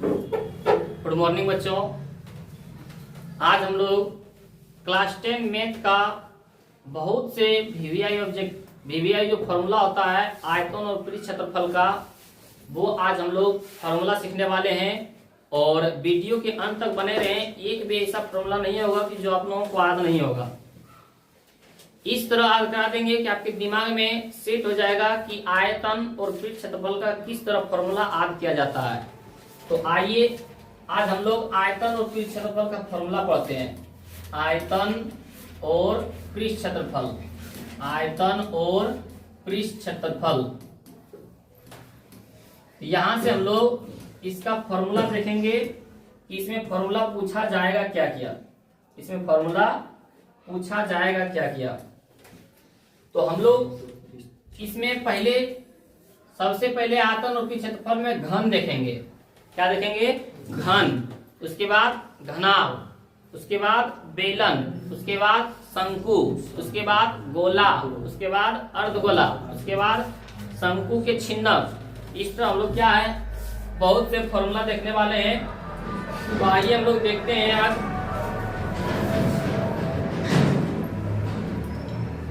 Good morning बच्चों। आज हम लोग क्लास 10 मैथ का बहुत से वीवीआई जो फॉर्मूला होता है आयतन और पृष्ठ क्षेत्रफल का, वो आज हम लोग फार्मूला सीखने वाले हैं। और वीडियो के अंत तक बने रहें। एक भी ऐसा फॉर्मूला नहीं होगा कि जो आप लोगों को याद नहीं होगा। इस तरह याद करा देंगे कि आपके दिमाग में सेट हो जाएगा कि आयतन और पृष्ठ क्षेत्रफल का किस तरह फॉर्मूला याद किया जाता है। तो आइए आज हम लोग आयतन और पृष्ठ क्षेत्रफल का फॉर्मूला पढ़ते हैं। आयतन और पृष्ठ क्षेत्रफल, आयतन और पृष्ठ क्षेत्रफल। यहां से हम लोग इसका फॉर्मूला देखेंगे कि इसमें फॉर्मूला पूछा जाएगा क्या किया, इसमें फॉर्मूला पूछा जाएगा क्या किया। तो हम लोग इसमें सबसे पहले आयतन और पृष्ठ क्षेत्रफल में घन देखेंगे। क्या देखेंगे? घन। उसके बाद घनाभ, उसके बाद बेलन, उसके बाद शंकु, उसके बाद गोला, उसके बाद अर्धगोला, उसके बाद शंकु के छिन्नक। इस तरह हम लोग क्या है बहुत से फॉर्मूला देखने वाले हैं। तो आइए हम लोग देखते हैं आज।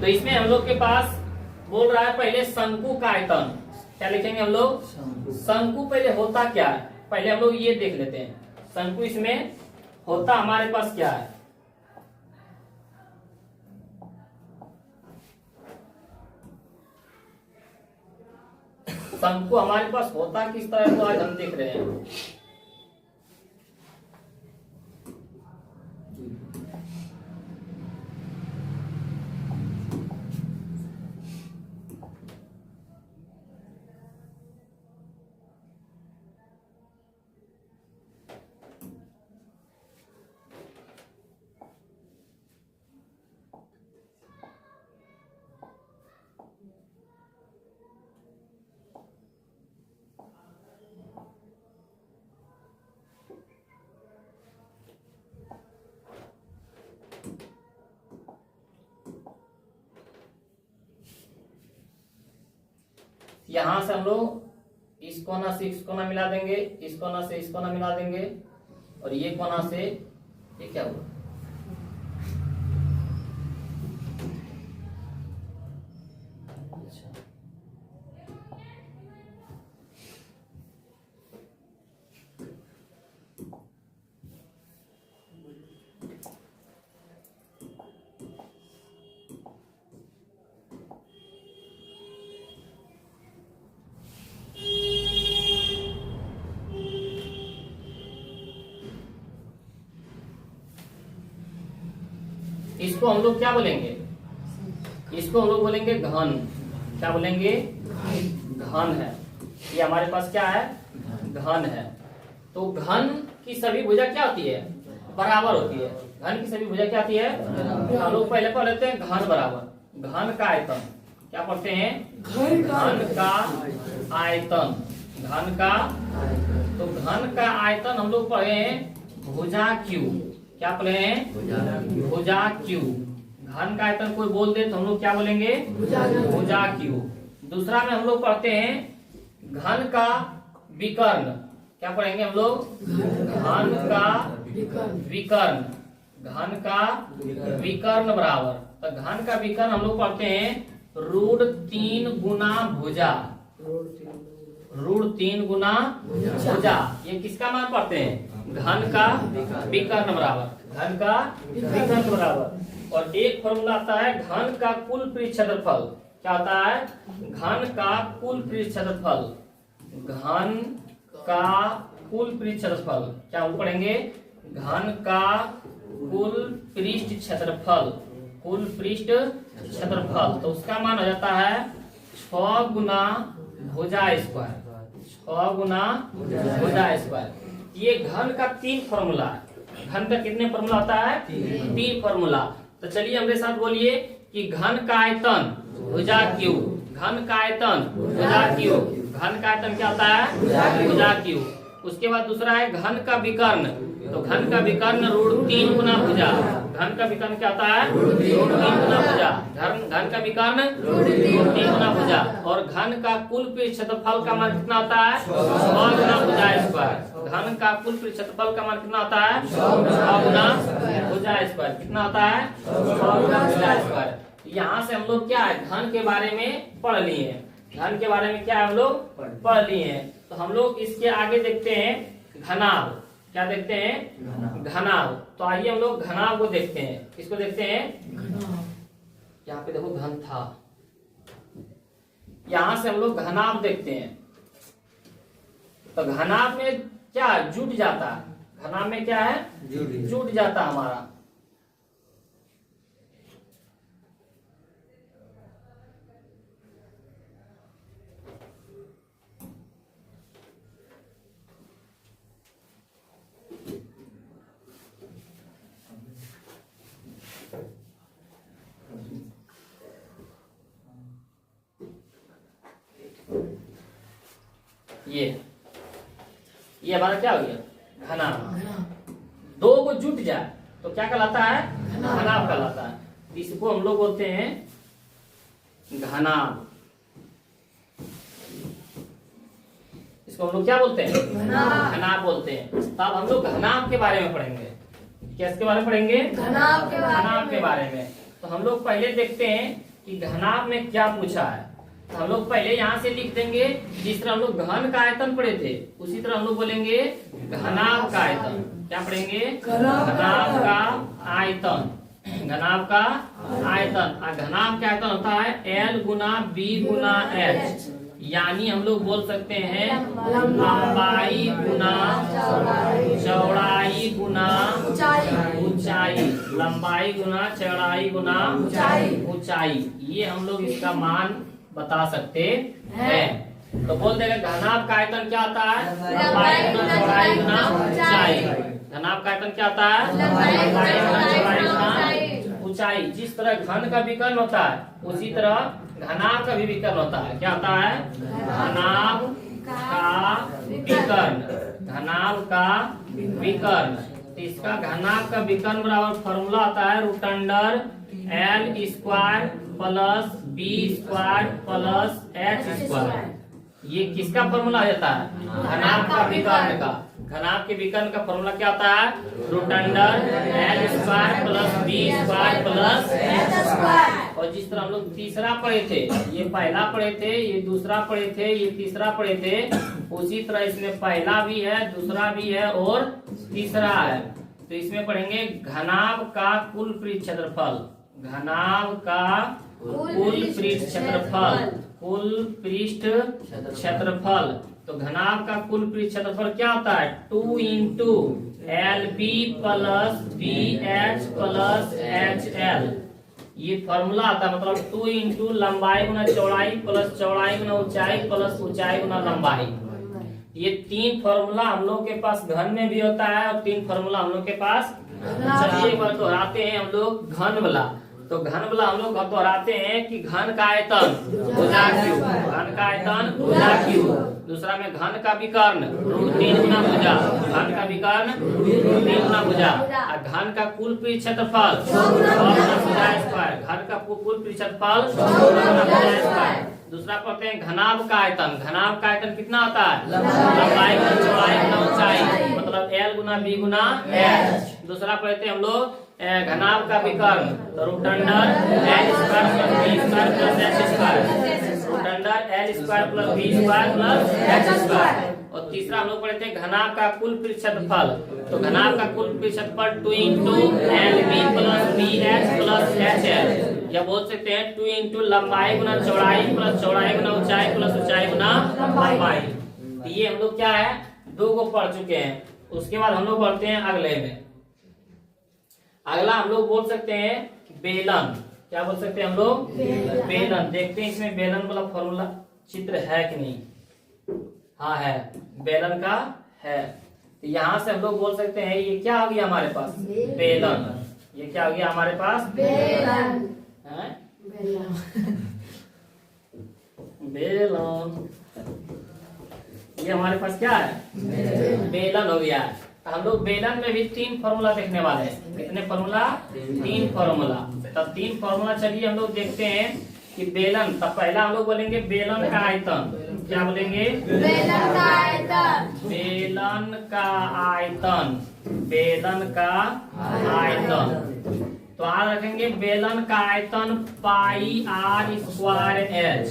तो इसमें हम लोग के पास बोल रहा है पहले शंकु का आयतन। क्या लिखेंगे हम लोग? शंकु पहले होता क्या है, पहले हम लोग ये देख लेते हैं। शंकु इसमें होता हमारे पास क्या है। शंकु हमारे पास होता किस तरह, तो आज हम देख रहे हैं। यहां से हम लोग इस कोना से इस कोना मिला देंगे, इस कोना से इस कोना मिला देंगे, और ये कोना से ये क्या हुआ? इसको हम लोग क्या बोलेंगे? इसको हम लोग बोलेंगे घन। क्या बोलेंगे? घन है। ये हमारे पास क्या है? घन है। तो घन की सभी भुजा क्या होती है? बराबर होती है। घन की सभी भुजा क्या होती है? हम लोग पहले पढ़ लेते हैं घन बराबर घन का आयतन। क्या पढ़ते हैं? घन का आयतन। घन का, तो घन का आयतन हम लोग पढ़े हैं भुजा क्यू। क्या पढ़े हैं? भुजा क्यू। घन का आयतन कोई बोल दे तो हम लोग क्या बोलेंगे? भुजा क्यू। दूसरा में हम लोग पढ़ते हैं घन का विकर्ण। क्या पढ़ेंगे हम लोग? घन का विकर्ण। घन का विकर्ण बराबर, तो घन का विकर्ण हम लोग पढ़ते हैं √3 गुना भुजा। √3 गुना भुजा। ये किसका मान पढ़ते हैं? घन का विकर्ण बराबर, घन का विकर्ण बराबर। और एक फॉर्मूला आता है घन का कुल पृष्ठ क्षेत्रफल। क्या आता है? घन का कुल पृष्ठ क्षेत्रफल। घन का कुल पृष्ठ क्षेत्रफल क्या हम पढ़ेंगे? घन का कुल पृष्ठ क्षेत्रफल। कुल पृष्ठ क्षेत्रफल, तो उसका मान हो जाता है 6 गुना भुजा स्क्वायर। 6 गुना भुजा स्क्वायर। ये घन का 3 फॉर्मूला है। घन का कितने फॉर्मूला होता है? 3 फॉर्मूला। तो चलिए हमारे साथ बोलिए कि घन का आयतन भुजा क्यू। घन का आयतन भुजा क्यू। घन का आयतन क्या होता है? भुजा क्यू। उसके बाद दूसरा है घन का विकर्ण। तो घन का विकर्ण √3 गुना भुजा। घन का विकर्ण क्या होता है? रूट 3 गुना भुजा। घन का विकर्ण रूट 3 गुना भुजा। और घन का कुल पृष्ठ क्षेत्रफल का मान कितना होता है? 6 गुना भुजा स्क्वायर। घन का कुल पृष्ठ क्षेत्रफल का मान कितना होता है? 6 गुना भुजा स्क्वायर। कितना होता है? 6 गुना भुजा स्क्वायर। यहाँ से हम लोग क्या है, घन के बारे में पढ़ लिए हैं। घन के बारे में क्या है हम लोग पढ़ लिए हैं। तो हम लोग इसके आगे देखते हैं घनाभ। क्या देखते हैं? घनाभ। तो आइए हम लोग घनाभ को देखते हैं। किसको देखते हैं? यहाँ पे देखो घन था, यहाँ से हम लोग घनाभ देखते हैं। तो घनाभ में क्या जुट जाता है? घनाभ में क्या है? जुट जाता हमारा। ये हमारा क्या हो गया? घनाभ। दो को जुट जाए तो क्या कहलाता है? घनाभ कहलाता है। इसको हम लोग बोलते हैं घनाभ। इसको हम लोग क्या बोलते हैं? घनाभ बोलते हैं। तब हम लोग घनाभ के बारे में पढ़ेंगे। किसके बारे में पढ़ेंगे? घनाभ के बारे में। तो हम लोग पहले देखते हैं कि घनाभ में क्या पूछा है। तो हम लोग पहले यहाँ से लिख देंगे, जिस तरह हम लोग घन का आयतन पढ़े थे उसी तरह हम लोग बोलेंगे घनाभ का आयतन। क्या पढ़ेंगे? घनाभ का आयतन। घनाभ का आयतन। घनाभ का आयतन होता है L गुना B गुना H। यानी हम लोग बोल सकते हैं लंबाई गुना चौड़ाई गुना ऊंचाई। लंबाई गुना चौड़ाई गुना ऊंचाई। ये हम लोग इसका मान बता सकते हैं। तो बोल देगा घनाभ का आयतन क्या होता है? लंबाई गुना चौड़ाई गुना ऊंचाई। घनाभ का आयतन क्या होता है? लंबाई गुना चौड़ाई गुना ऊंचाई। जिस तरह घन का विकर्ण होता है उसी तरह घनाभ का भी विकर्ण होता है। क्या होता है? घनाभ का विकर्ण। घनाभ का विकर्ण। तो इसका घनाभ का विकर्ण बराबर फॉर्मूला होता है root under L square plus B square plus H square. ये किसका फॉर्मूला हो जाता है? घनाभ का विकर्ण का। घनाभ के विकर्ण का फॉर्मूला क्या होता है? Root under L square plus B square plus H square. और जिस तरह हम लोग तीसरा पढ़े थे, ये पहला पढ़े थे, ये दूसरा पढ़े थे, ये तीसरा पढ़े थे, उसी तरह इसमें पहला भी है, दूसरा भी है और तीसरा है। तो इसमें पढ़ेंगे घनाभ का कुल पृष्ठ क्षेत्रफल। घनाभ का कुल पृष्ठ क्षेत्रफल। कुल पृष्ठ क्षेत्रफल। तो घनाभ का कुल पृष्ठ क्षेत्रफल क्या होता है? 2 into LB plus BH plus HL। ये फॉर्मूला आता है। मतलब 2 इंटू लंबाई गुना चौड़ाई प्लस चौड़ाई गुना ऊंचाई प्लस ऊंचाई गुना लंबाई। ये 3 फॉर्मूला हम लोग के पास घन में भी होता है और 3 फॉर्मूला हम लोग के पास। चलिए एक बार दोहराते हैं हम लोग घन वाला। तो घन वाला हम लोग दोहराते हैं कि घन का आयतन भुजा क्यूब। घन का आयतन भुजा क्यूब। दूसरा में घन का विकर्ण रूट 3 गुना भुजा। घन का विकर्ण रूट 3 गुना भुजा। और घन का कुल पृष्ठ क्षेत्रफल 6 गुना भुजा स्क्वायर। घन का कुल पृष्ठ क्षेत्रफल 6 गुना भुजा स्क्वायर। दूसरा पढ़ते हैं घनाभ का आयतन। घनाभ का आयतन कितना होता है? लंबाई गुना चौड़ाई गुना ऊंचाई। मतलब L गुना B गुना H। दूसरा पढ़ते हैं हम लोग घनाभ का विकर्ण। तो root under L square plus B square plus H square. Root under L square plus B square plus H square. और तीसरा हम लोग पढ़े थे घनाभ का कुल पृष्ठ क्षेत्रफल। तो घनाभ का कुल पृष्ठ क्षेत्रफल 2 into LB plus BH plus HL। या बोल सकते हैं 2 इंटू लंबाई गुना चौड़ाई प्लस चौड़ाई गुना ऊंचाई प्लस ऊंचाई गुना लंबाई। ये हम लोग क्या है? 2 को पढ़ चुके हैं। उसके बाद हम लोग पढ़ते हैं अगले में। अगला हम लोग बोल सकते हैं बेलन। क्या बोल सकते हैं हम लोग? बेलन। देखते हैं इसमें बेलन वाला फॉर्मूला चित्र है कि नहीं। हाँ है, बेलन का है। तो यहाँ से हम लोग बोल सकते हैं ये क्या हो गया हमारे पास? बेलन। ये क्या हो गया हमारे पास? बेलन। बेलन। ये हमारे पास क्या है? बेलन हो गया। हम लोग बेलन में भी 3 फॉर्मूला देखने वाले हैं। कितने फॉर्मूला? 3 फॉर्मूला। तब 3 फॉर्मूला चलिए हम लोग देखते हैं कि बेलन। तब पहला हम लोग बोलेंगे बेलन का आयतन। क्या बोलेंगे? बेलन का आयतन। बेलन का आयतन। बेलन का आयतन। तो आज रखेंगे बेलन का आयतन पाई आर स्क्वायर एच।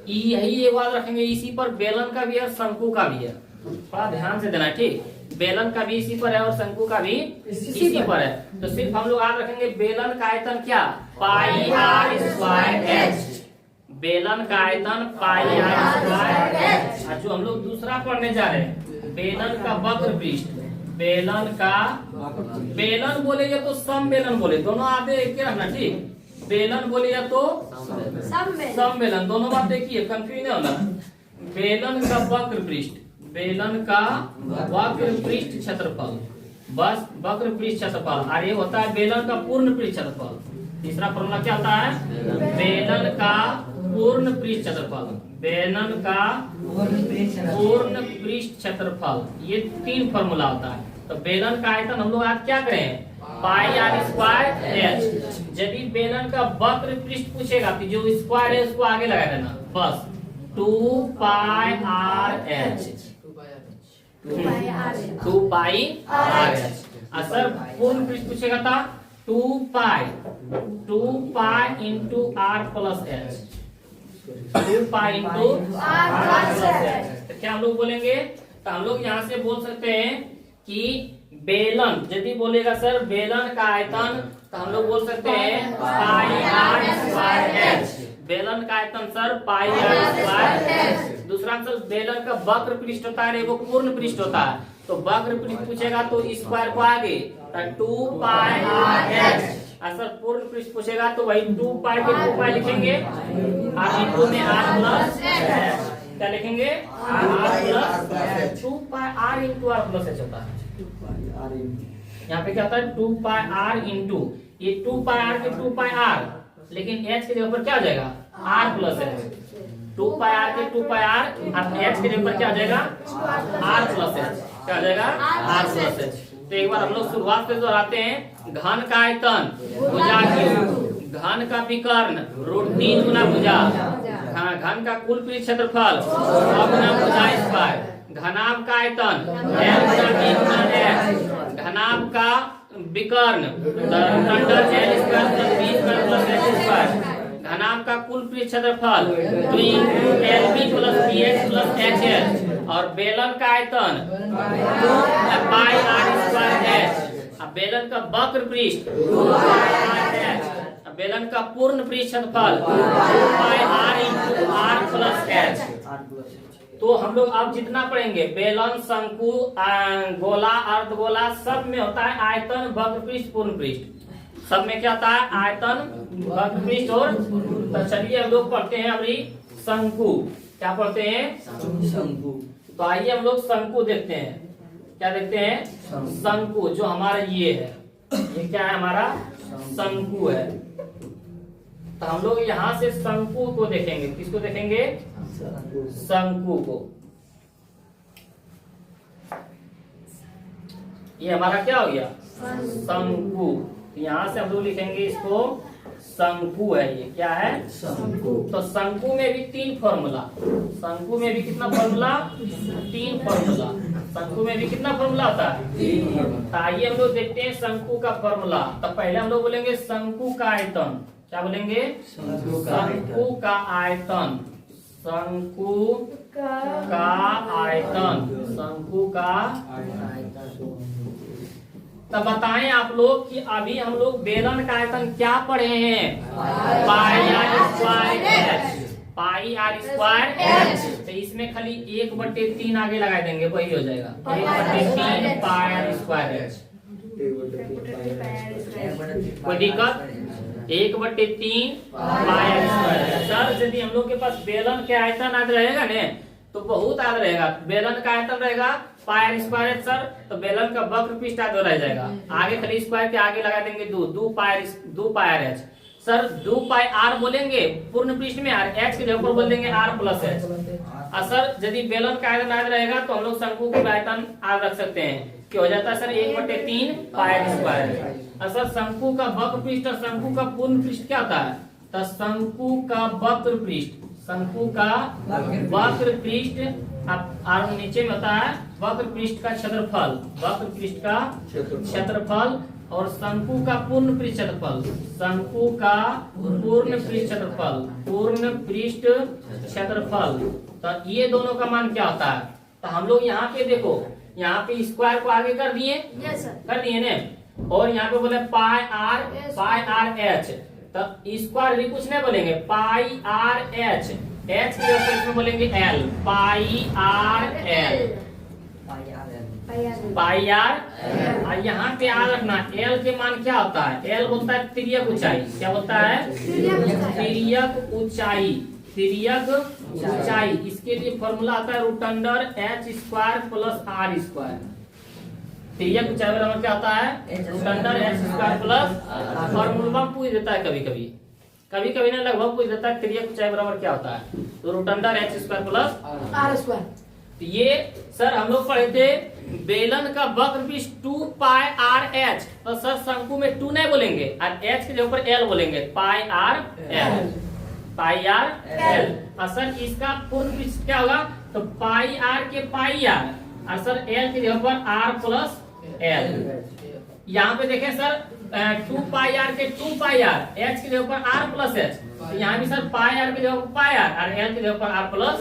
यही एक बात रखेंगे, इसी पर बेलन का भी है, शंकु का भी है। थोड़ा ध्यान से देना, ठीक। बेलन का भी इसी पर है और शंकु का भी इसी पर है। तो सिर्फ हम लोग आज रखेंगे बेलन का आयतन क्या? पाई आर स्क्वायर एच। बेलन का आयतन पाई आर स्क्वायर एच। जो हम लोग दूसरा पढ़ने जा रहे हैं, बेलन का वक्र पृष्ठ। बेलन का, बेलन बोले या तो समबेलन बोले, दोनों आते एक ही रखना, ठीक। बेलन बोले या तो समबेलन, दोनों बात देखिए, कंफ्यूज नहीं होना। बेलन का वक्र पृष्ठ, बेलन का वक्र पृष्ठ क्षेत्रफल, बस वक्र पृष्ठ क्षेत्रफल। और ये होता है बेलन का पूर्ण पृष्ठ क्षेत्रफल। तीसरा फॉर्मूला क्या होता है? बेलन का पूर्ण पृष्ठ क्षेत्रफल। बेलन का पूर्ण पृष्ठ क्षेत्रफल, ये 3 फॉर्मूला होता है। तो बेलन का आयतन हम लोग आज क्या करें? पाई आर स्क्वायर एच। यदि बेलन का वक्र पृष्ठ पूछेगा तो जो स्क्वायर है उसको आगे लगा देना, बस 2 pi are H. 2 pi R H. Sir पूर्ण पृष्ठ पूछेगा था 2 pi into are plus H. 2 pi into are plus H. तो क्या हम लोग बोलेंगे? तो हम लोग यहाँ से बोल सकते हैं कि बेलन, यदि बोलेगा सर बेलन का आयतन, तो हम लोग बोल सकते हैं पाई आर स्क्वायर एच। बेलन का आयतन sir pi are square H. दूसरा सर बेलन का वक्र पृष्ठ होता है, एगो पूर्ण पृष्ठ होता है। तो वक्र पृष्ठ पूछेगा तो स्क्वायर को आगे 2 पाई आर एच। सर पूर्ण पृष्ठ पूछेगा तो वही 2 पाई पे 2 पाई लिखेंगे और इंटू में आर प्लस एच। क्या लिखेंगे? R plus 2 pi are into are plus H होता है। यहाँ पे क्या होता है? 2 पाई आर इंटू, ये 2 पाई आर के 2 पाई आर, लेकिन एच के जगह पर क्या हो जाएगा? R plus H. 2 pi R के 2 पाई आर और एच के जगह पर क्या हो जाएगा? R plus H. क्या हो जाएगा? R plus H. तो एक बार हम लोग शुरुआत से दोहराते हैं। घन का आयतन भुजा क्यूब, घन का विकर्ण √3 गुना भुजा, घन का कुल पृष्ठ क्षेत्रफल 100 गुना भुजा स्क्वायर, घनाभ का आयतन L गुना B गुना H, घनाभ का विकर्ण under L square plus B square plus H square, घनाभ का कुल पृष्ठ क्षेत्रफल 2 into LB plus BH plus HL, और बेलन का आयतन 2 पाई आर स्क्वायर एच। अब बेलन का वक्र पृष्ठ 2 पाई आर एच। बेलन का पूर्ण पृष्ठ क्षेत्रफल 2 pi are into are plus H. तो हम लोग अब जितना पढ़ेंगे, बेलन, शंकु, गोला, अर्धगोला, सब में होता है आयतन, वक्र पृष्ठ, पूर्ण पृष्ठ। सब में क्या होता है? आयतन, वक्र पृष्ठ और। तो चलिए हम लोग पढ़ते हैं अभी शंकु। क्या पढ़ते हैं? शंकु। तो आइए हम लोग शंकु देखते हैं। क्या देखते हैं? शंकु। जो हमारा ये है, ये क्या है? हमारा शंकु है। तो हम लोग यहाँ से शंकु को देखेंगे। किसको देखेंगे? शंकु को। ये हमारा क्या हो गया? शंकु। यहाँ से हम लोग लिखेंगे इसको शंकु है। ये क्या है? शंकु। तो शंकु में भी 3 फॉर्मूला। शंकु में भी कितना फॉर्मूला? 3 फॉर्मूला। शंकु में भी कितना फॉर्मूला होता है? 3। आइए हम लोग देखते हैं शंकु का फॉर्मूला। तो पहले हम लोग बोलेंगे शंकु का आयतन। क्या बोलेंगे? शंकु का आयतन। शंकु का आयतन। शंकु का आयतन। तब बताएं आप लोग कि अभी हम लोग बेलन का आयतन क्या पढ़े हैं? Pi are square h. Pi are square h. तो इसमें खाली 1/3 आगे लगा देंगे, वही हो जाएगा 1/3 पाई आर स्क्वायर एच। कोई दिक्कत? 1/3 पाई आर स्क्वायर। सर यदि हम लोग के पास बेलन के आयतन याद रहेगा ने तो बहुत याद रहेगा। बेलन का आयतन रहेगा पाई आर स्क्वायर एच सर, तो बेलन का वक्र पृष्ठ याद रह जाएगा। आगे खाली स्क्वायर के आगे लगा देंगे 2 pi R H. Sir 2 pi r बोलेंगे पूर्ण पृष्ठ में, और एच के जगह पर बोल देंगे आर प्लस एच। और सर यदि बेलन का आयतन आर रहेगा तो हम लोग शंकु की आयतन आर रख सकते हैं कि हो जाता है सर 1/3 पाई आर स्क्वायर। और सर शंकु का वक्र पृष्ठ और शंकु का पूर्ण पृष्ठ क्या होता है? तो शंकु का वक्र पृष्ठ, शंकु का वक्र पृष्ठ और नीचे में होता है वक्र पृष्ठ का क्षेत्रफल, वक्र पृष्ठ का क्षेत्रफल और शंकु का पूर्ण पृष्ठ क्षेत्रफल, शंकु का पूर्ण पृष्ठ क्षेत्रफल, पूर्ण पृष्ठ क्षेत्रफल। तो ये दोनों का मान क्या होता है? तो हम लोग यहाँ पे देखो, यहाँ पे स्क्वायर को आगे कर दिए, कर दिए ने, और यहाँ पे बोले पाई आर एच। तो स्क्वायर भी कुछ नहीं बोलेंगे, पाई आर एच, एच के जगह इसमें बोलेंगे L, pi R L, pi R. और यहाँ पे आर रखना, एल के मान क्या होता है? एल बोलता है तिर्यक ऊंचाई। क्या बोलता है? तिर्यक ऊंचाई, तिर्यक ऊंचाई। इसके लिए फॉर्मूला आता है root under H square plus are square. तिर्यक ऊंचाई बराबर क्या होता है? Root under H square plus, formula पूछ देता है कभी कभी, कभी कभी ना लगभग पूछ देता है तिर्यक ऊंचाई बराबर क्या होता है? तो root under H square plus are square. तो ये सर हम लोग पढ़े थे बेलन का वक्र पृष्ठ 2 पाई आर एच। तो सर शंकु में 2 नहीं बोलेंगे और एच के ऊपर एल बोलेंगे, पाई R L, pi R L. और सर इसका पूर्ण पृष्ठ क्या होगा? तो पाई आर के पाई आर और सर एल के ऊपर आर प्लस एल। यहाँ पे देखें सर 2 पाई आर के 2 पाई आर, एच के ऊपर आर प्लस एच। तो यहाँ भी सर पाई आर के ऊपर पाई आर और एल के ऊपर आर प्लस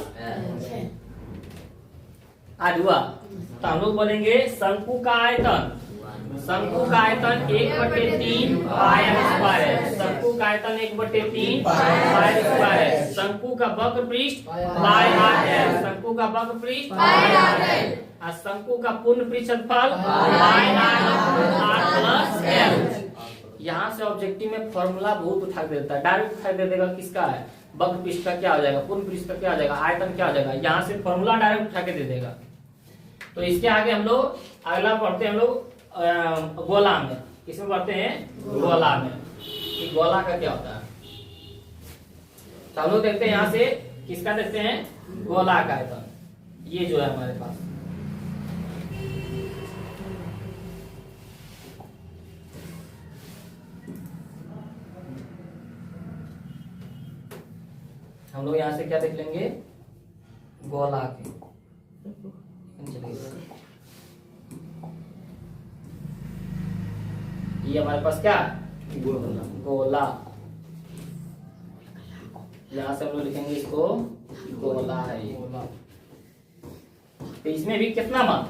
आर हुआ। तो हम लोग बोलेंगे शंकु का आयतन, शंकु का आयतन 1/3 पाई आर स्क्वायर है, शंकु का आयतन 1/3 पाई आर स्क्वायर है। शंकु का वक्र पृष्ठ पाई आर एल, शंकु का वक्र पृष्ठ पाई आर एल और शंकु का पूर्ण पृष्ठ क्षेत्रफल पाई आर प्लस एल। यहाँ से ऑब्जेक्टिव में फॉर्मूला बहुत उठा देता है, डायरेक्ट उठा दे देगा किसका है, वक्र पृष्ठ का क्या हो जाएगा, पूर्ण पृष्ठ का क्या हो जाएगा, आयतन क्या हो जाएगा। यहाँ से फॉर्मूला डायरेक्ट उठा के दे देगा। तो इसके आगे हम लोग अगला पढ़ते हैं हम लोग गोला में। किसमें पढ़ते हैं? गोला में। कि गोला का क्या होता है? तो हम लोग देखते हैं यहाँ से किसका देखते हैं, गोला का आयतन। ये जो है हमारे पास हम लोग यहाँ से क्या देख लेंगे, गोला के। ये हमारे पास क्या, गोला। यहाँ से हम लोग लिखेंगे इसको गोला है ये। तो इसमें भी कितना मान,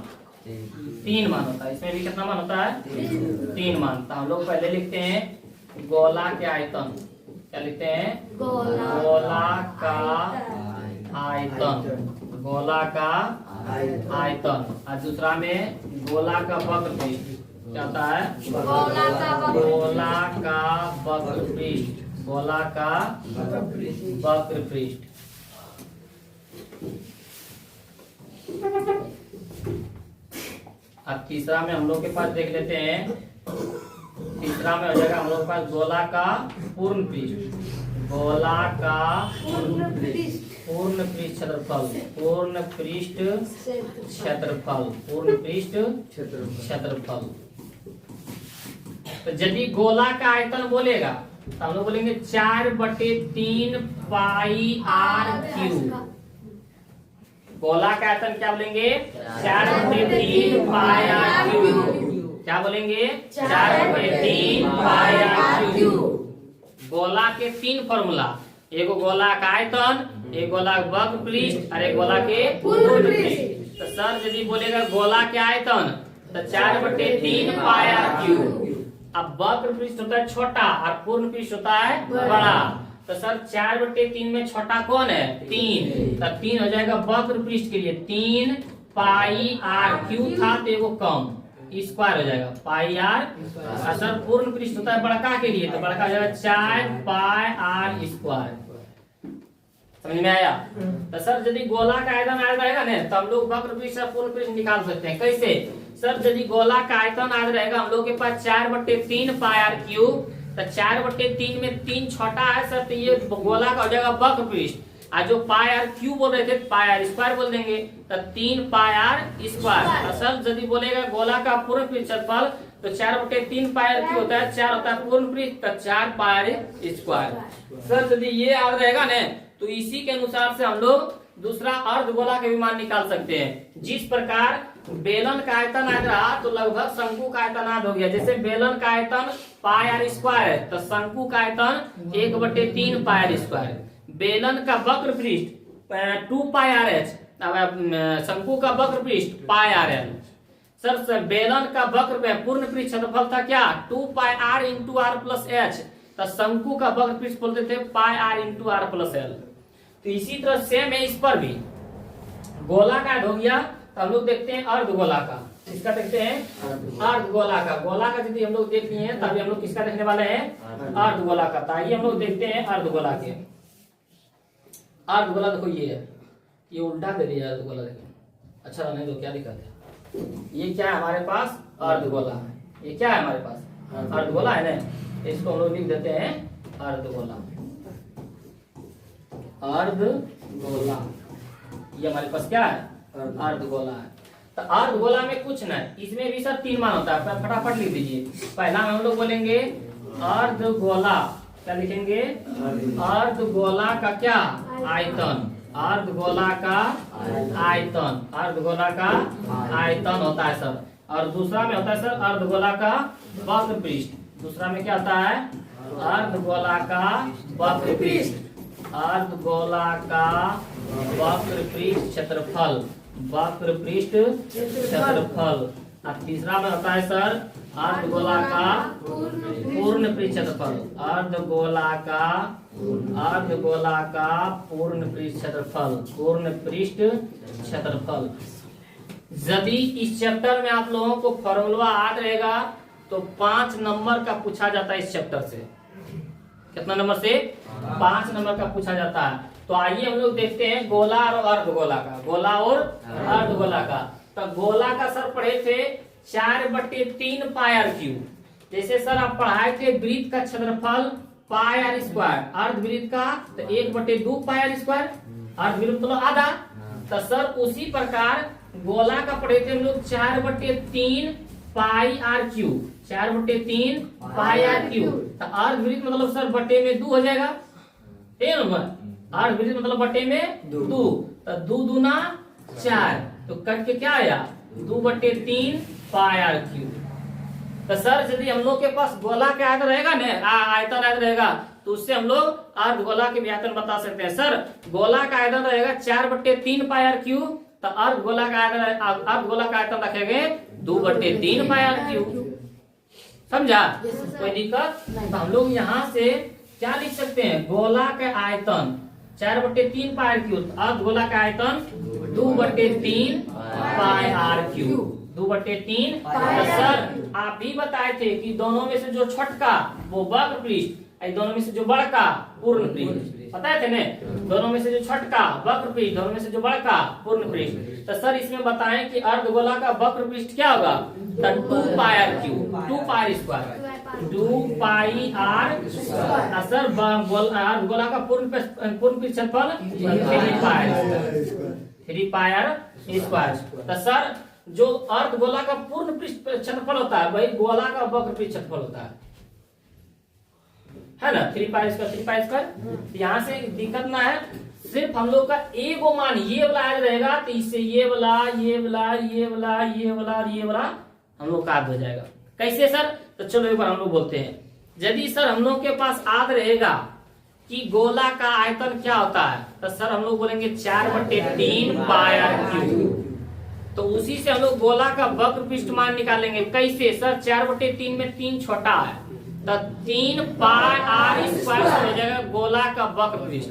3 मान होता है। इसमें भी कितना मान होता है, 3 मान। तो हम लोग पहले लिखते हैं गोला के आयतन। क्या लिखते हैं? गोला का आयतन, गोला का आयतन। और दूसरा में गोला का वक्र पृष्ठ क्या होता है, गोला का वक्र पृष्ठ, गोला का वक्र पृष्ठ। अब तीसरा में हम लोग के पास देख लेते हैं, तीसरा में हो जाएगा हम लोग के पास गोला का पूर्ण पृष्ठ, गोला का पूर्ण पृष्ठ क्षेत्रफल, पूर्ण पृष्ठ क्षेत्रफल, पूर्ण पृष्ठ क्षेत्रफल। तो यदि गोला का आयतन बोलेगा तो हम लोग बोलेंगे 4/3 पाई आर क्यूब। गोला का आयतन क्या बोलेंगे, 4/3 पाई आर क्यूब। क्या बोलेंगे, 4/3 पाई आर क्यूब। गोला के 3 फॉर्मूला, एक गोला का आयतन, एक गोला वक्र पृष्ठ और एक गोला के पूर्ण पृष्ठ। तो सर यदि बोलेगा गोला के आयतन तो 4/3 पाई आर क्यूब। अब वक्र पृष्ठ होता है छोटा और पूर्ण पृष्ठ होता है बड़ा। तो सर 4/3 में छोटा कौन है, 3। तो 3 हो जाएगा वक्र पृष्ठ के लिए, 3 पाई आर क्यूब था तो एगो कम, स्क्वायर हो जाएगा पाई आर। और सर पूर्ण पृष्ठ होता है बड़का के लिए, तो बड़का हो जाएगा 4 पाई आर स्क्वायर। समझ में आया? तो सर यदि गोला का आयतन आ जाएगा ना तो हम लोग वक्र पृष्ठ और पूर्ण पृष्ठ निकाल सकते हैं। कैसे? सर यदि गोला का आयतन आ रहेगा हम लोग के पास 4/3 पाई आर क्यूब, तो 4/3 में 3 छोटा है सर, तो ये गोला का हो जाएगा वक्र पृष्ठ। आज जो पाई आर क्यू बोल रहे थे पाई आर स्क्वायर बोल देंगे, तो 3 पाई आर स्क्वायर। असल यदि बोलेगा गोला का पूर्ण पृष्ठ क्षेत्रफल तो 4/3 पाई आर क्यू होता है, 4 होता है पूर्ण पृष्ठ, तो 4 पाई आर स्क्वायर। सर यदि ये याद रहेगा ना तो इसी के अनुसार से हम लोग दूसरा अर्धगोला के भी मान निकाल सकते हैं। जिस प्रकार बेलन का आयतन आया रहा तो लगभग शंकु का आयतन आद हो गया। जैसे बेलन का आयतन पाई आर स्क्वायर है तो शंकु का आयतन 1/3 पाई आर स्क्वायर। बेलन का वक्र पृष्ठ 2 पाई आर एच, शंकु का वक्र पृष्ठ पाई आर एल। सर बेलन का वक्र पूर्ण पृष्ठ क्षेत्रफल था क्या 2 pi are into are plus H, तो शंकु का वक्र पृष्ठ बोलते थे pi are into are plus L. तो इसी तरह सेम है इस पर भी। गोला का हो गया तो हम लोग देखते हैं अर्धगोला का। इसका देखते हैं अर्धगोला का। गोला का यदि हम लोग देख लिए हैं तभी हम लोग किसका देखने वाले हैं अर्धगोला का। तो आइए हम लोग देखते हैं अर्धगोला के। अर्धगोला देखो ये है, ये उल्टा दे दिया अर्धगोला। देखिए अच्छा नहीं तो क्या दिक्कत है। ये क्या है हमारे पास अर्धगोला है। ये क्या है हमारे पास अर्धगोला है ना, इसको हम लोग लिख देते हैं अर्धगोला। अर्धगोला ये हमारे पास क्या है अर्धगोला है। तो अर्धगोला में कुछ नहीं, इसमें भी सर 3 मान होता है। फटाफट लिख दीजिए। पहला हम लोग बोलेंगे अर्धगोला, क्या लिखेंगे अर्धगोला का क्या आयतन। अर्धगोला का आयतन, अर्धगोला का आयतन होता है सर। और दूसरा में होता है सर अर्धगोला का वक्र पृष्ठ। दूसरा में क्या होता है अर्धगोला का वक्र पृष्ठ। अर्धगोला का वक्र पृष्ठ क्षेत्रफल, वक्र पृष्ठ क्षेत्रफल। और तीसरा में होता है सर अर्धगोला का पूर्ण पृष्ठ क्षेत्रफल। अर्धगोला का पूर्ण पृष्ठ क्षेत्रफल, पूर्ण पृष्ठ क्षेत्रफल। यदि इस चैप्टर में आप लोगों को फॉर्मूला याद रहेगा तो 5 नंबर का पूछा जाता है इस चैप्टर से। कितना नंबर से 5 नंबर का पूछा जाता है। तो आइए हम लोग देखते हैं गोला और अर्धगोला का। गोला और अर्धगोला का। तो गोला का सर पढ़े थे 4/3 पाई आर क्यू। जैसे सर आप पढ़ाए थे वृत्त का क्षेत्रफल पाई आर स्क्वायर, अर्धवृत्त का तो 1/2 पाई आर स्क्वायर, अर्धवृत्त मतलब आधा। तो सर उसी प्रकार गोला का पढ़े थे हम लोग 4/3 pi R cube, 4/3 pi R cube. तो अर्धवृत्त मतलब सर बटे में 2 हो जाएगा। अर्धवृत्त मतलब बटे में 2, तो 2 दूना 4, तो कट के क्या आया 2/3 पाई आर क्यू। तो सर यदि हम लोग के पास गोला का आयतन रहेगा ना, आयतन आयतन रहेगा तो उससे हम लोग अर्धगोला के भी आयतन बता सकते हैं। सर गोला का आयतन रहेगा 4/3 पाई आर क्यू, तो अर्धगोला का आयतन रखेंगे 2/3 पाई आर क्यू। समझा कोई दिक्कत? तो हम लोग यहाँ से क्या लिख सकते हैं गोला का आयतन 4/3 पाई आर क्यू, अर्धगोला का आयतन 2/3 पाई आर क्यू, 2/3। तो सर आप भी बताए थे कि दोनों में से जो छठका वो वक्र पृष्ठ, दोनों में से जो बड़का पूर्ण पृष्ठ। बताए थे ने दोनों में से जो छठका वक्र पृष्ठ, दोनों में से जो बड़का पूर्ण पृष्ठ। तो सर इसमें बताएं कि अर्धगोला का वक्र पृष्ठ क्या होगा 2 pi R cube, 2 pi square, 2 pi R. Sir अर्धगोला का पूर्ण पृष्ठ क्षेत्रफल 3 पाई आर स्क्वायर। तो सर जो अर्धगोला का पूर्ण पृष्ठ क्षेत्रफल होता है वही गोला का वक्र पृष्ठ क्षेत्रफल होता है ना 3 पाई स्क्वायर। यहाँ से दिक्कत ना है, सिर्फ हम लोग का एगो मान ये वाला याद रहेगा तो इससे ये वाला हम लोग का याद हो जाएगा। कैसे सर? तो चलो एक बार हम लोग बोलते हैं। यदि सर हम लोग के पास याद रहेगा कि गोला का आयतन क्या होता है तो सर हम लोग बोलेंगे 4/3 पाई आर क्यू। तो उसी से हम लोग गोला का वक्र पृष्ठ मान निकालेंगे। कैसे सर? 4/3 में 3 छोटा है तो 3 पाई आर स्क्वायर हो जाएगा गोला का वक्र पृष्ठ।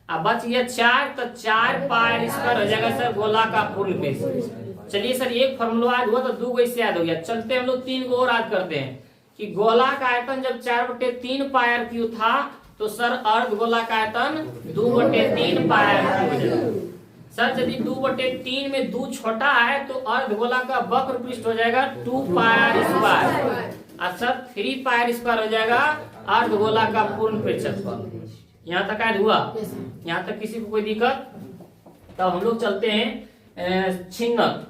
अब बच गया 4, तो 4 पाई आर स्क्वायर हो जाएगा सर गोला का पूर्ण पृष्ठ। चलिए सर एक फॉर्मूला याद हुआ तो 2 इससे याद हो गया। चलते हम लोग 3 को और याद करते हैं कि गोला का आयतन जब 4/3 पाई आर क्यू था तो सर अर्धगोला का आयतन 2/3 पाई आर क्यू हो जाएगा। सर यदि 2/3 में 2 छोटा है तो अर्धगोला का वक्र पृष्ठ हो जाएगा 2 पाई आर स्क्वायर। और सर 3 पाई आर स्क्वायर हो जाएगा अर्धगोला का पूर्ण पृष्ठ क्षेत्रफल। यहाँ तक ऐड हुआ? यहाँ तक किसी को कोई दिक्कत? तब हम लोग चलते हैं छिन्नक।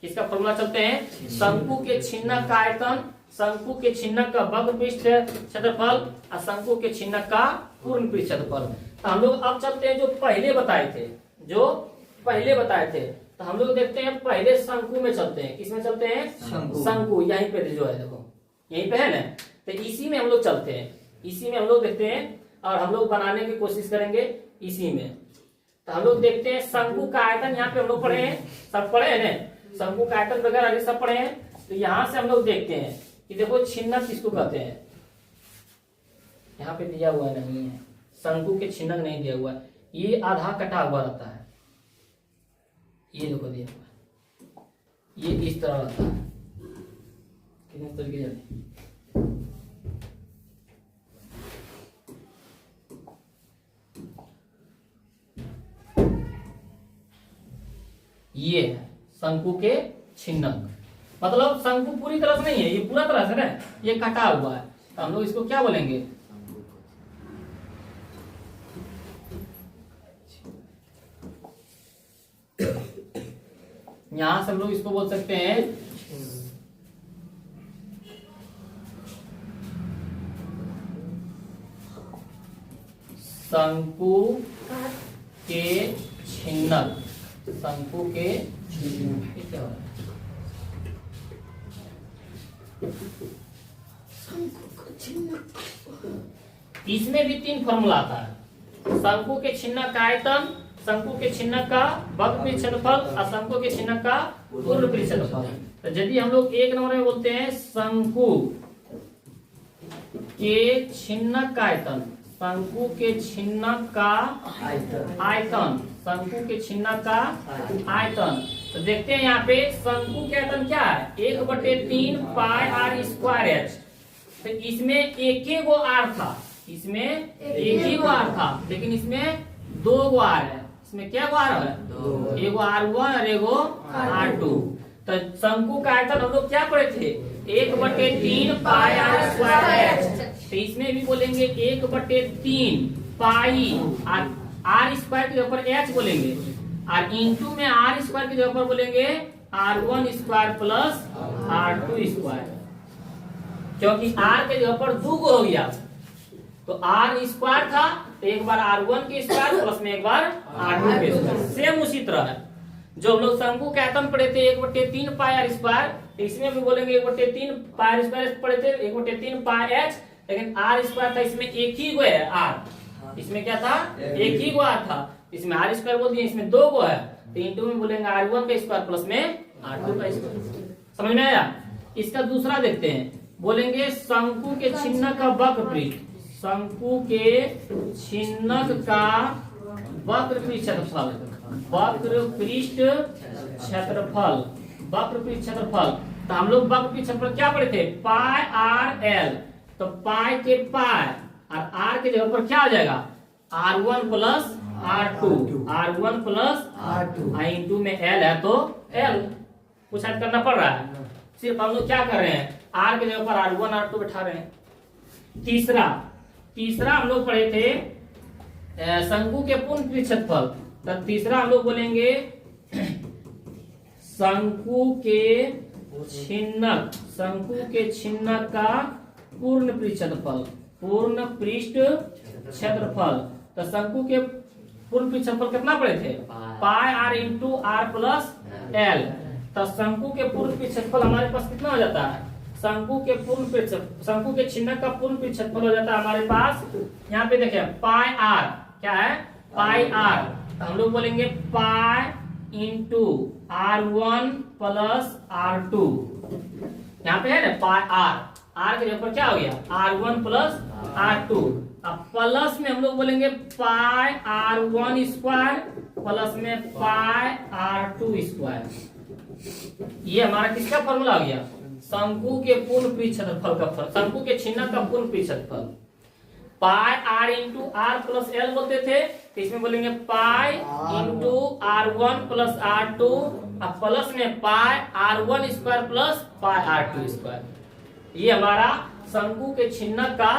इसका फॉर्मूला चलते हैं शंकु के छिन्नक का आयतन, शंकु के छिन्नक का वक्र पृष्ठ क्षेत्रफल और शंकु के छिन्नक का पूर्ण पृष्ठ क्षेत्रफल। तो हम लोग अब चलते हैं जो पहले बताए थे, तो हम लोग देखते हैं पहले शंकु में चलते हैं। किसमें चलते हैं? शंकु। यहीं पे जो है देखो, यहीं पे है ना, तो इसी में हम लोग चलते हैं, इसी में हम लोग देखते हैं और हम लोग बनाने की कोशिश करेंगे इसी में। तो हम लोग देखते हैं शंकु का आयतन, यहाँ पे हम लोग पढ़े हैं, सब पढ़े हैं ना, शंकु का आयतन वगैरह सब पढ़े हैं। तो यहाँ से हम लोग देखते हैं कि देखो छिन्नक किसको कहते हैं। यहाँ पे दिया हुआ नहीं है, शंकु के छिन्नक नहीं दिया हुआ है, ये आधा कटा हुआ रहता है, ये देखो दिया हुआ है, ये इस तरह रहता है। कितने तरीके जाते हैं? ये है शंकु के छिन्नक, मतलब शंकु पूरी तरह से नहीं है, ये पूरा तरह से ना ये कटा हुआ है। तो हम लोग इसको क्या बोलेंगे? यहां से हम लोग इसको बोल सकते हैं शंकु के छिन्नक, शंकु के छिन्नक। क्या हो रहा है? इसमें भी 3 फॉर्मूला आता है, शंकु के छिन्नक का आयतन, शंकु के छिन्नक का वक्र पृष्ठ क्षेत्रफल और शंकु के छिन्नक का पूर्ण पृष्ठ क्षेत्रफल। तो यदि हम लोग एक नंबर में बोलते हैं शंकु के छिन्नक का आयतन, शंकु के छिन्नक का आयतन, शंकु के छिन्नक का आयतन, तो देखते हैं यहाँ पे शंकु के आयतन क्या है? 1/3 पाई आर स्क्वायर एच। तो इसमें एक गो आर था, इसमें एक ही गो आर था, लेकिन इसमें 2 गो आर है। इसमें क्या गो आर है? एगो R1 और एगो R2। तो शंकु का आयतन हम लोग क्या पढ़े थे? 1/3 पाई आर स्क्वायर एच। तो इसमें भी बोलेंगे 1/3 पाई आर स्क्वायर के ऊपर एच बोलेंगे, और इंटू में आर स्क्वायर की जगह पर बोलेंगे R1 square plus R2 square, क्योंकि R के जगह पर 2 गो हो गया। तो R स्क्वायर था तो एक बार R1 के स्क्वायर प्लस में एक बार R2 के स्क्वायर। सेम उसी तरह है जो हम लोग शंकु के आयतन पढ़े थे 1/3 पाई आर स्क्वायर, इसमें भी बोलेंगे 1/3 पाई आर स्क्वायर पढ़े थे 1/3 पाई एच, लेकिन R स्क्वायर था, इसमें एक ही गो है R, इसमें क्या था? एक ही गो R था, इसमें R स्क्वायर बोल दिए, इसमें 2 गो है, तो इंटू में बोलेंगे R1 का स्क्वायर प्लस में R2 का स्क्वायर। समझ में आया? इसका दूसरा देखते हैं, बोलेंगे शंकु के छिन्नक का वक्र पृष्ठ, शंकु के छिन्नक का वक्र पृष्ठ क्षेत्रफल, वक्र पृष्ठ क्षेत्रफल, वक्र पृष्ठ क्षेत्रफल। तो हम लोग वक्र पृष्ठ क्षेत्रफल क्या पढ़े थे? Pi R L. तो पाई के पाई और आर के जगह पर क्या आ जाएगा? R1 plus R2, R1 plus R2, into में L है तो L कुछ ऐड करना पड़ रहा है। सिर्फ हम लोग क्या कर रहे हैं? R के जगह पर R1 R2 बैठा रहे हैं। तीसरा हम लोग पढ़े थे शंकु के पूर्ण पृष्ठ क्षेत्रफल। तो तीसरा हम लोग बोलेंगे शंकु के छिन्नक, शंकु के छिन्नक का पूर्ण पृष्ठ क्षेत्रफल, पूर्ण पृष्ठ क्षेत्रफल। तो शंकु के पूर्ण पृष्ठ क्षेत्रफल कितना पढ़े थे? Pi are into are plus L. तो शंकु के पूर्ण पृष्ठ क्षेत्रफल हमारे पास कितना हो जाता है? शंकु के छिन्नक का पूर्ण पृष्ठ क्षेत्रफल हो जाता है हमारे पास, यहाँ पे देखिए पाई आर, क्या है? पाई आर। तो हम लोग बोलेंगे पाई इंटू R1 प्लस R2, यहाँ पे है ना पाई आर के जगह पर क्या हो गया? R1 plus R2। अब प्लस में हम लोग बोलेंगे पाई R1 स्क्वायर प्लस में पाई R2 स्क्वायर। ये हमारा किसका फॉर्मूला आ गया? शंकु के पूर्ण पृष्ठ क्षेत्रफल का, शंकु के छिन्नक का पूर्ण पृष्ठ क्षेत्रफल। Pi are into are plus L बोलते थे, तो इसमें बोलेंगे पाई इंटू R1 प्लस R2 और प्लस में पाई R1 square plus pi R2 square. ये हमारा शंकु के छिन्नक का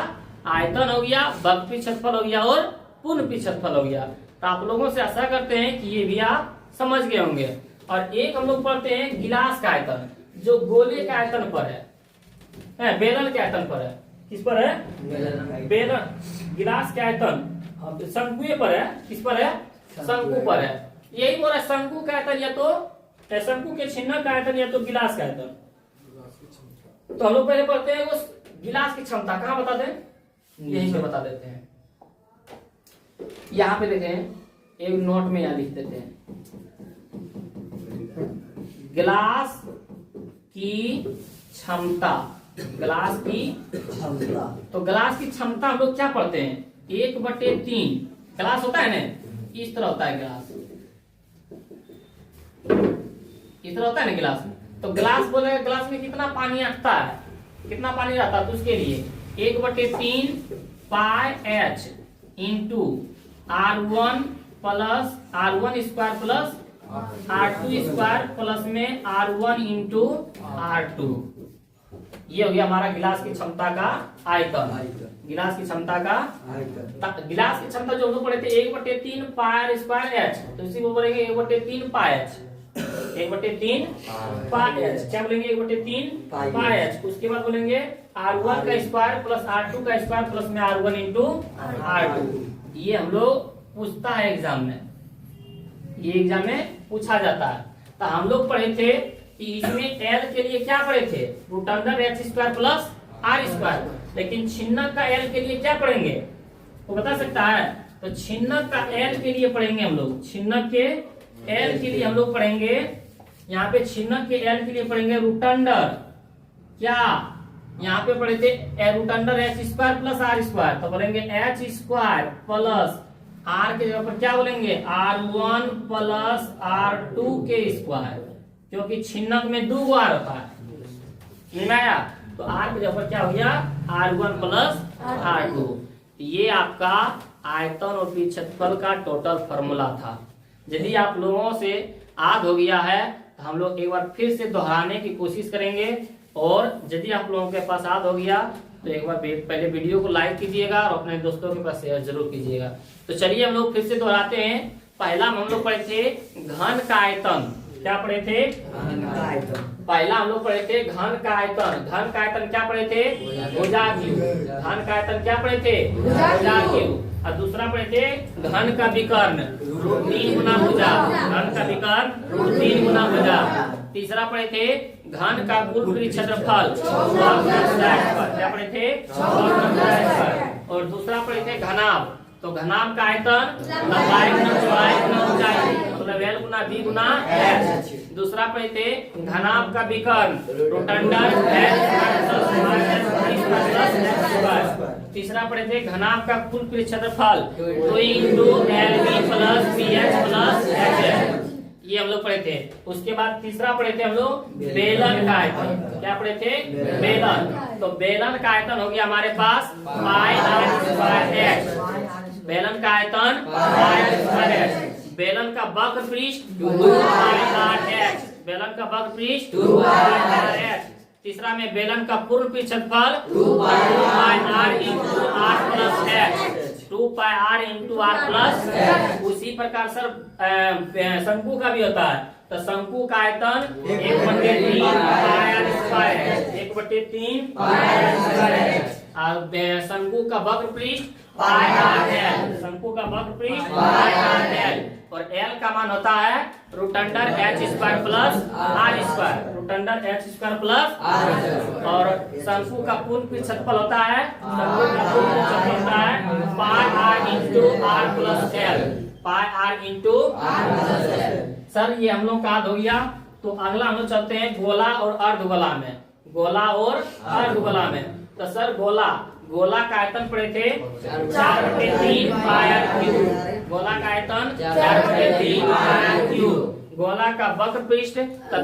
आयतन हो गया, वक्र पृष्ठ क्षेत्रफल हो गया और पूर्ण पृष्ठफल हो गया। तो आप लोगों से आशा करते हैं कि ये भी आप समझ गए होंगे। और एक हम लोग पढ़ते हैं गिलास का आयतन, जो गोले के आयतन पर है, बेलन के आयतन पर है। किस पर है? बेलन। गिलास के आयतन शंकु पर है। किस पर है? शंकु पर है। यही बोला शंकु का आयतन या तो शंकु के छिन्नक का आयतन या तो गिलास का आयतन। तो हम लोग पहले पढ़ते हैं उस गिलास की क्षमता। कहाँ बता दें? यहीं पे बता देते हैं। यहाँ पे देखें, एक नोट में यहाँ लिख देते हैं गिलास की क्षमता। गिलास की क्षमता। तो गिलास की क्षमता हम लोग क्या पढ़ते हैं? 1/3। गिलास होता है ना, इस तरह होता है गिलास, इस तरह होता है ना गिलास। तो गिलास बोले गिलास में कितना पानी अटता है, कितना पानी रहता है, तो उसके लिए 1/3 पाई H into R1 plus R1 square plus R2 square plus में R1 इंटू R2। ये हो गया हमारा गिलास की क्षमता का आयतन। गिलास की क्षमता का आयतन। गिलास की क्षमता जो हम लोग पढ़े थे 1/3 पाई स्क्वायर H, तो इसी को बोलेंगे 1/3 पाई H। 1/3 पाई H क्या बोलेंगे? 1/3 पाई H। उसके बाद बोलेंगे R1 का स्क्वायर प्लस R2 का स्क्वायर प्लस में R1 इंटू R2। ये हम लोग पूछता है एग्जाम में, ये एग्जाम में पूछा जाता है। तो हम लोग पढ़े थे कि इसमें L के लिए क्या पढ़े थे? Root under H square plus R square. लेकिन छिन्नक का L के लिए क्या पढ़ेंगे? वो बता सकता है? तो छिन्नक का L के लिए पढ़ेंगे हम लोग, छिन्नक के L के लिए हम लोग पढ़ेंगे, यहाँ पे छिन्नक के L के लिए पढ़ेंगे रूट अंडर क्या, यहाँ पे पढ़े थे root under H square plus R square. तो बोलेंगे H स्क्वायर प्लस R के जगह पर क्या बोलेंगे? R1 प्लस R2 के स्क्वायर, क्योंकि छिन्नक में 2 बार होता है। तो R के जगह पर क्या हो गया? R1 plus R2। ये आपका आयतन और पृष्ठफल का टोटल फॉर्मूला था। यदि आप लोगों से याद हो गया है तो हम लोग एक बार फिर से दोहराने की कोशिश करेंगे। और यदि आप लोगों के पास याद हो गया तो एक बार पहले वीडियो को लाइक कीजिएगा और अपने दोस्तों के पास शेयर जरूर कीजिएगा। तो चलिए हम लोग फिर से दोहराते हैं। पहला हम लोग पढ़े थे घन का आयतन। क्या पढ़े थे? पहला हम लोग पढ़े थे घन का आयतन। घन का आयतन क्या पढ़े थे? भुजा क्यू। घन का आयतन क्या पढ़े थे? भुजा क्यू। और दूसरा पढ़े थे घन का विकर्ण, 3 गुना भुजा। घन का विकर्ण 3 गुना भुजा। तीसरा पढ़े थे घन का कुल क्षेत्रफल, क्या पढ़े थे? और दूसरा पढ़े थे घनाभ। तो घनाभ का आयतन लंबाई गुना चौड़ाई गुना ऊंचाई, मतलब L गुना B गुना H। दूसरा पढ़े थे घनाभ का विकर्ण, रूट अंडर तीसरा पढ़े थे घनाभ का कुल क्षेत्रफल 2 into LB plus BH plus HH। ये हम लोग पढ़े थे। उसके बाद तीसरा पढ़े थे हम लोग बेलन का आयतन। क्या पढ़े थे? बेलन। तो बेलन का आयतन हो गया हमारे पास पाई R स्क्वायर H। बेलन का आयतन पाई R स्क्वायर H। बेलन का वक्र पृष्ठ 2 पाई R H। बेलन का वक्र पृष्ठ 2 पाई R H। तीसरा में बेलन का पूर्ण पृष्ठफल 2 पाई R into R plus H। 2 पाई R इंटू R प्लस। उसी प्रकार सर शंकु का भी होता है। तो शंकु का आयतन 1/3 पाई R स्क्वायर, 1/3 पाई R स्क्वायर। और शंकु का वक्र पृष्ठ पाई R L। शंकु का वक्र पृष्ठ पाई R L। और L का मान होता है root under H square plus R square, root under H square plus R। और शंकु का पूर्ण पृष्ठफल होता है, शंकु का पूर्ण पृष्ठफल होता है पाई R into R plus L, पाई R into R plus L। Sir ये हम लोग का याद हो गया। तो अगला हम लोग चलते हैं गोला और अर्धगोला में। गोला और अर्धगोला में। तो सर गोला का आयतन पढ़े थे 4/3 पाई R क्यूब। गोला का आयतन 4/3 पाई R क्यूब। गोला का वक्र पृष्ठ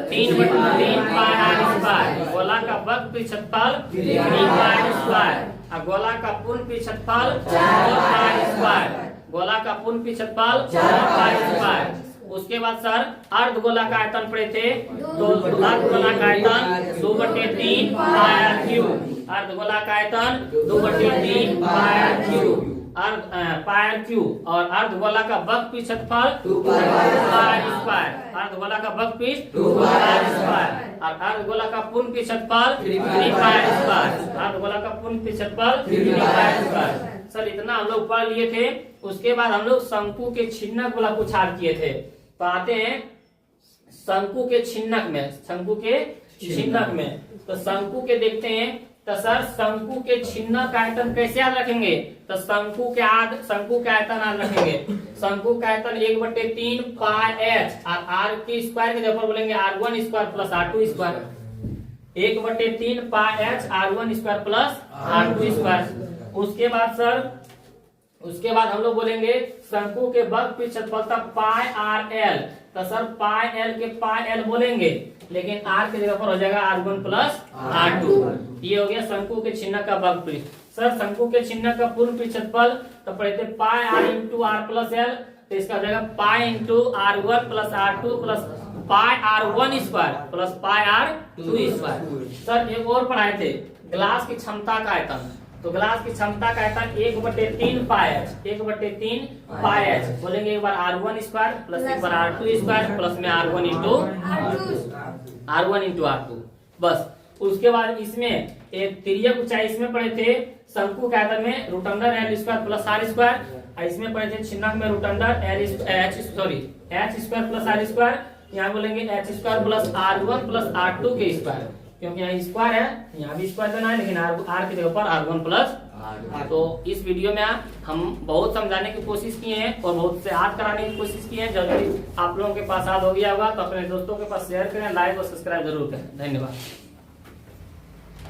3/3 पाई R स्क्वायर। गोला का वक्र पृष्ठफल 3 पाई R स्क्वायर। और गोला का पूर्ण पृष्ठफल 4 पाई स्क्वायर। गोला का पूर्ण पृष्ठफल 4 पाई स्क्वायर। उसके बाद सर अर्धगोला का आयतन पढ़े थे। तो अर्धगोला का आयतन 2/3 पाई R क्यूब। अर्धगोला का आयतन 2/3 pi R cube. Pi R cube और अर्धगोला का वक्र क्षेत्रफल 2 पाई आर स्क्वायर। अर्धगोला का वक्र 2 पाई आर स्क्वायर और अर्धगोला का पूर्ण क्षेत्रफल 3 पाई आर स्क्वायर। अर्धगोला का पूर्ण क्षेत्रफल 3 पाई आर स्क्वायर। सर इतना हम लोग पढ़ लिए थे। उसके बाद हम लोग शंकु के छिन्नक वाला कुछ हाल किए थे। तो आते हैं शंकु के छिन्नक में। शंकु के छिन्नक में तो शंकु के देखते हैं। तो सर शंकु के छिन्नक आयतन कैसे याद रखेंगे? तो शंकु के आयतन याद रखेंगे। शंकु का आयतन 1/3 पाई एच और आर के स्क्वायर के जगह पर बोलेंगे R1 square plus R2 square. 1/3 pi H R1 square plus R2 square. उसके बाद हम लोग बोलेंगे शंकु के वक्र क्षेत्रफल तक पाई आर एल। तो सर पाई एल के पाई एल बोलेंगे लेकिन आर के जगह पर हो जाएगा R1 प्लस R2। ये हो गया शंकु के छिन्नक का वक्र। सर शंकु के छिन्नक का पूर्ण क्षेत्रफल तो पढ़े थे pi are into are plus L. तो इसका हो जाएगा pi into R1 plus R2 plus pi R1 square plus pi R2 square. Sir एक और पढ़ाए थे ग्लास की क्षमता का आयतन। तो ग्लास की क्षमता का आयतन 1/3 पाई एच। 1/3 पाई एच बोलेंगे एक बार R1 स्क्वायर प्लस एक बार R2 स्क्वायर प्लस में R1 इंटू R2। बस उसके बाद इसमें एक तिर्यक ऊंचाई इसमें पढ़े थे शंकु के आयतन में root under L square plus are square. इसमें पढ़े थे छिन्नक में root under H square plus are square. यहाँ बोलेंगे H square plus R1 plus R2 के स्क्वायर क्योंकि यहाँ स्क्वायर है, यहाँ भी स्क्वायर देना है लेकिन आर के जगह पर R1 प्लस। तो इस वीडियो में हम बहुत समझाने की कोशिश किए हैं और बहुत से याद कराने की कोशिश की है। जल्दी आप लोगों के पास याद हो गया होगा तो अपने दोस्तों के पास शेयर करें, लाइक और सब्सक्राइब जरूर करें। धन्यवाद।